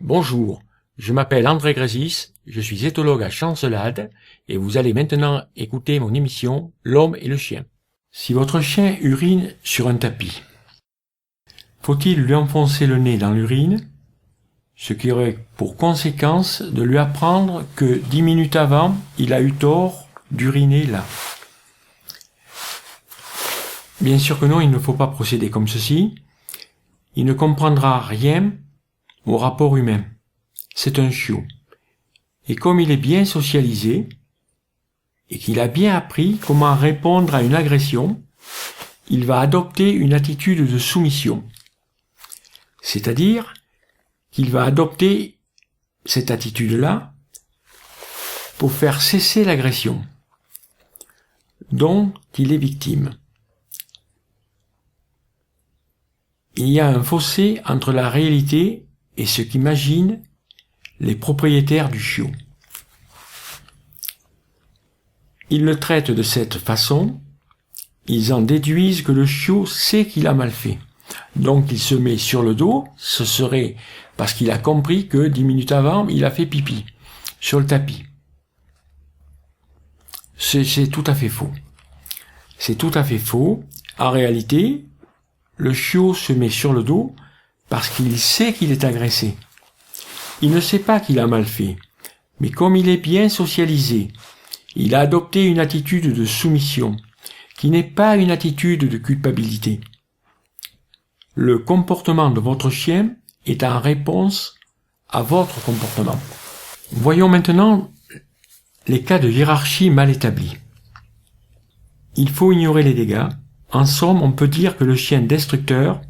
Bonjour, je m'appelle André Grésis, je suis éthologue à Chancelade et vous allez maintenant écouter mon émission L'homme et le chien. Si votre chien urine sur un tapis, faut-il lui enfoncer le nez dans l'urine, ce qui aurait pour conséquence de lui apprendre que 10 minutes avant, il a eu tort d'uriner là? Bien sûr que non, il ne faut pas procéder comme ceci. Il ne comprendra rien au rapport humain. C'est un chiot. Et comme il est bien socialisé, et qu'il a bien appris comment répondre à une agression, il va adopter une attitude de soumission. C'est-à-dire qu'il va adopter cette attitude-là pour faire cesser l'agression dont il est victime. Il y a un fossé entre la réalité et ce qu'imaginent les propriétaires du chiot. Ils le traitent de cette façon, ils en déduisent que le chiot sait qu'il a mal fait. Donc il se met sur le dos, ce serait parce qu'il a compris que 10 minutes avant, il a fait pipi sur le tapis. C'est tout à fait faux. C'est tout à fait faux. En réalité, le chiot se met sur le dos parce qu'il sait qu'il est agressé. Il ne sait pas qu'il a mal fait, mais comme il est bien socialisé, il a adopté une attitude de soumission, qui n'est pas une attitude de culpabilité. Le comportement de votre chien est en réponse à votre comportement. Voyons maintenant les cas de hiérarchie mal établie. Il faut ignorer les dégâts. En somme, on peut dire que le chien destructeur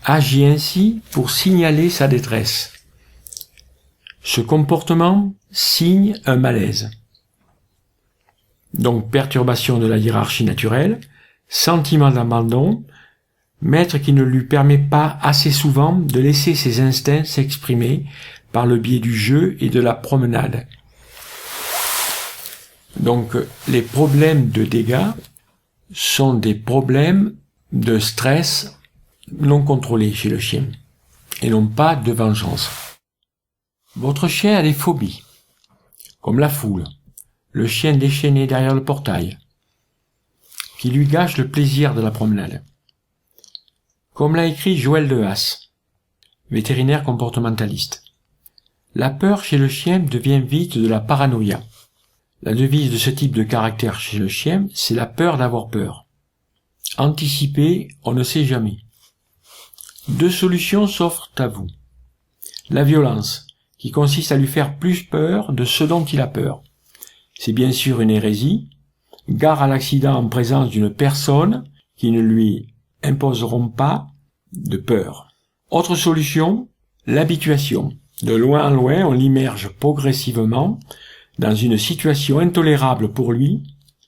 agit ainsi pour signaler sa détresse. Ce comportement signe un malaise. Donc perturbation de la hiérarchie naturelle, sentiment d'abandon, maître qui ne lui permet pas assez souvent de laisser ses instincts s'exprimer par le biais du jeu et de la promenade. Donc les problèmes de dégâts sont des problèmes de stress non contrôlés chez le chien et non pas de vengeance. Votre chien a des phobies, comme la foule, le chien déchaîné derrière le portail, qui lui gâche le plaisir de la promenade. Comme l'a écrit Joël Dehaas, vétérinaire comportementaliste. La peur chez le chien devient vite de la paranoïa. La devise de ce type de caractère chez le chien, c'est la peur d'avoir peur. Anticiper, on ne sait jamais. Deux solutions s'offrent à vous. La violence, qui consiste à lui faire plus peur de ce dont il a peur. C'est bien sûr une hérésie. Gare à l'accident en présence d'une personne qui ne lui imposeront pas de peur. Autre solution, l'habituation. De loin en loin, on l'immerge progressivement dans une situation intolérable pour lui.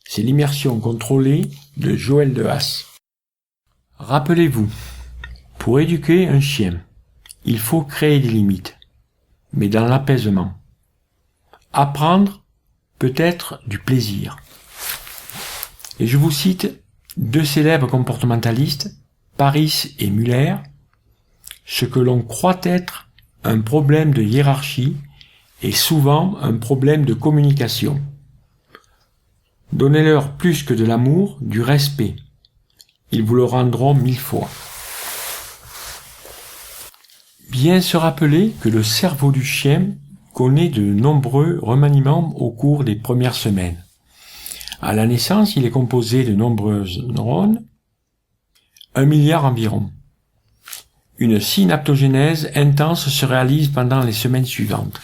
C'est l'immersion contrôlée de Joël Dehaas. Rappelez-vous, pour éduquer un chien, il faut créer des limites, mais dans l'apaisement. Apprendre peut être du plaisir. Et je vous cite deux célèbres comportementalistes, Paris et Muller. Ce que l'on croit être un problème de hiérarchie est souvent un problème de communication. Donnez-leur plus que de l'amour, du respect. Ils vous le rendront 1000 fois. Bien se rappeler que le cerveau du chien connaît de nombreux remaniements au cours des premières semaines. À la naissance, il est composé de nombreuses neurones, 1 milliard environ. Une synaptogénèse intense se réalise pendant les semaines suivantes.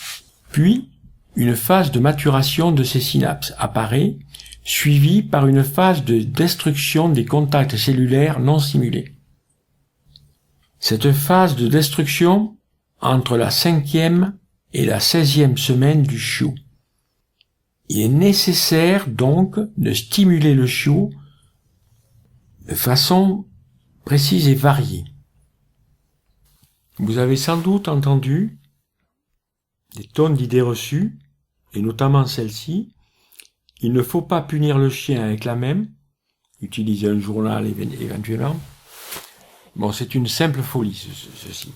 Puis, une phase de maturation de ces synapses apparaît, suivie par une phase de destruction des contacts cellulaires non simulés. Cette phase de destruction entre la 5e et la 16e semaine du chiot. Il est nécessaire donc de stimuler le chiot de façon précise et variée. Vous avez sans doute entendu des tonnes d'idées reçues, et notamment celle-ci. Il ne faut pas punir le chien avec la même, utiliser un journal éventuellement. Bon, c'est une simple folie, ceci.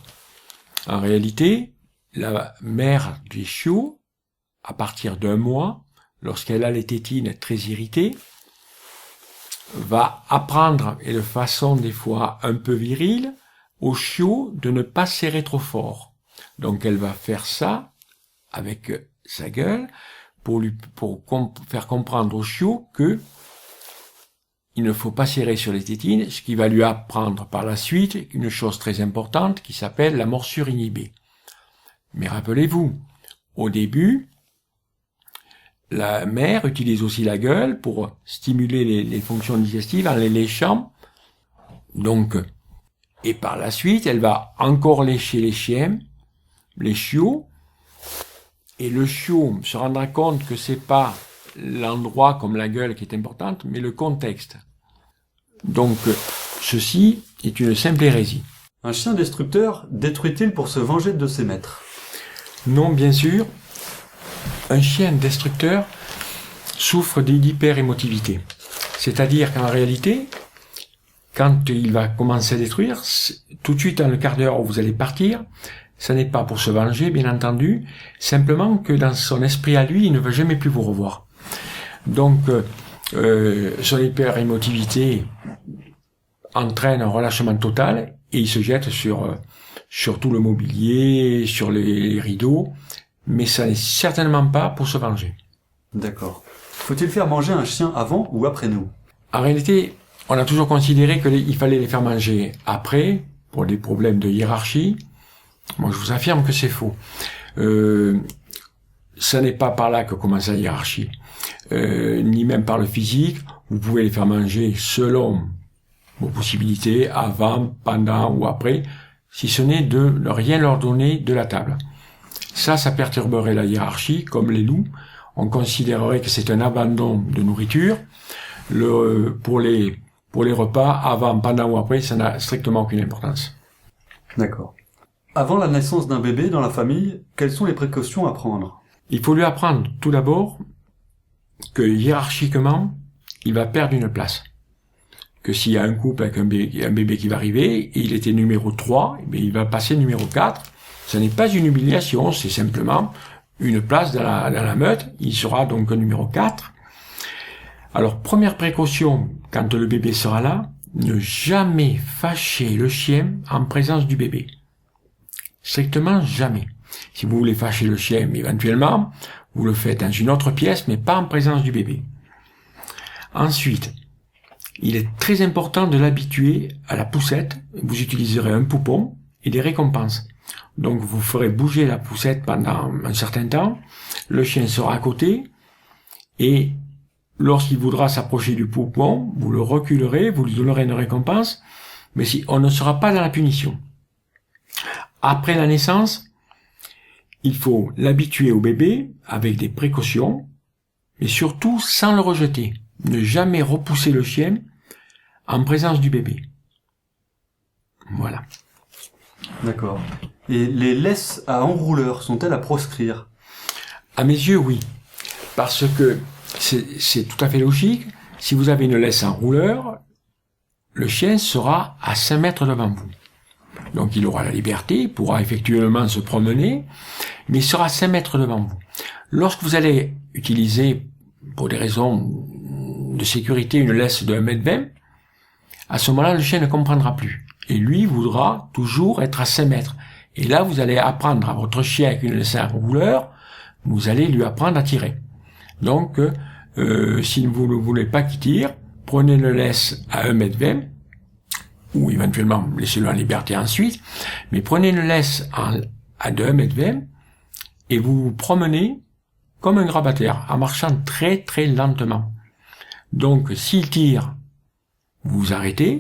En réalité, la mère du chiot, à partir d'1 mois, lorsqu'elle a les tétines très irritées, va apprendre, et de façon des fois un peu virile, au chiot de ne pas serrer trop fort. Donc elle va faire ça avec sa gueule pour faire comprendre au chiot que il ne faut pas serrer sur les tétines, ce qui va lui apprendre par la suite une chose très importante qui s'appelle la morsure inhibée. Mais rappelez-vous, au début, la mère utilise aussi la gueule pour stimuler les fonctions digestives en les léchant. Donc, et par la suite, elle va encore lécher les chiens, les chiots, et le chiot se rendra compte que c'est pas l'endroit comme la gueule qui est importante, mais le contexte. Donc, ceci est une simple hérésie. Un chien destructeur détruit-il pour se venger de ses maîtres? Non, bien sûr. Un chien destructeur souffre d'hyper-émotivité. C'est-à-dire qu'en réalité, quand il va commencer à détruire, tout de suite dans le quart d'heure où vous allez partir, ça n'est pas pour se venger, bien entendu, simplement que dans son esprit à lui, il ne veut jamais plus vous revoir. Donc, son hyper-émotivité entraîne un relâchement total et il se jette sur tout le mobilier, sur les rideaux, mais ça n'est certainement pas pour se venger. D'accord. Faut-il faire manger un chien avant ou après nous? En réalité, on a toujours considéré qu'il fallait les faire manger après, pour des problèmes de hiérarchie. Moi, je vous affirme que c'est faux. Ça n'est pas par là que commence la hiérarchie, ni même par le physique. Vous pouvez les faire manger selon vos possibilités, avant, pendant ou après, si ce n'est de ne rien leur donner de la table. Ça perturberait la hiérarchie, comme les loups. On considérerait que c'est un abandon de nourriture. Pour les repas, avant, pendant ou après, ça n'a strictement aucune importance. D'accord. Avant la naissance d'un bébé dans la famille, quelles sont les précautions à prendre? Il faut lui apprendre tout d'abord que hiérarchiquement, il va perdre une place. Que s'il y a un couple avec un bébé qui va arriver, et il était numéro 3, mais il va passer numéro 4. Ce n'est pas une humiliation, c'est simplement une place dans la meute. Il sera donc numéro 4. Alors, première précaution, quand le bébé sera là, ne jamais fâcher le chien en présence du bébé. Strictement jamais. Si vous voulez fâcher le chien, éventuellement, vous le faites dans une autre pièce, mais pas en présence du bébé. Ensuite, il est très important de l'habituer à la poussette. Vous utiliserez un poupon et des récompenses. Donc vous ferez bouger la poussette pendant un certain temps, le chien sera à côté, et lorsqu'il voudra s'approcher du poupon, vous le reculerez, vous lui donnerez une récompense, mais si on ne sera pas dans la punition. Après la naissance, il faut l'habituer au bébé avec des précautions, mais surtout sans le rejeter. Ne jamais repousser le chien en présence du bébé. Voilà. D'accord. Et les laisses à enrouleur sont-elles à proscrire? À mes yeux, oui. Parce que c'est tout à fait logique. Si vous avez une laisse à enrouleur, le chien sera à 5 mètres devant vous. Donc il aura la liberté, il pourra effectivement se promener, mais il sera à 5 mètres devant vous. Lorsque vous allez utiliser, pour des raisons de sécurité, une laisse de 1,20 m, à ce moment-là, le chien ne comprendra plus. Et lui voudra toujours être à 5 mètres. Et là, vous allez apprendre à votre chien avec une laisse à enrouleur, vous allez lui apprendre à tirer. Donc, si vous ne voulez pas qu'il tire, prenez une laisse à 1,20 m, ou éventuellement laissez-le en liberté ensuite, mais prenez une laisse à 1,20 m, et vous vous promenez comme un grabataire, en marchant très très lentement. Donc, s'il tire, vous vous arrêtez.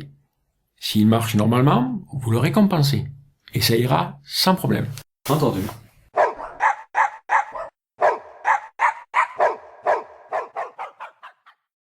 S'il marche normalement, vous le récompensez. Et ça ira sans problème. Entendu.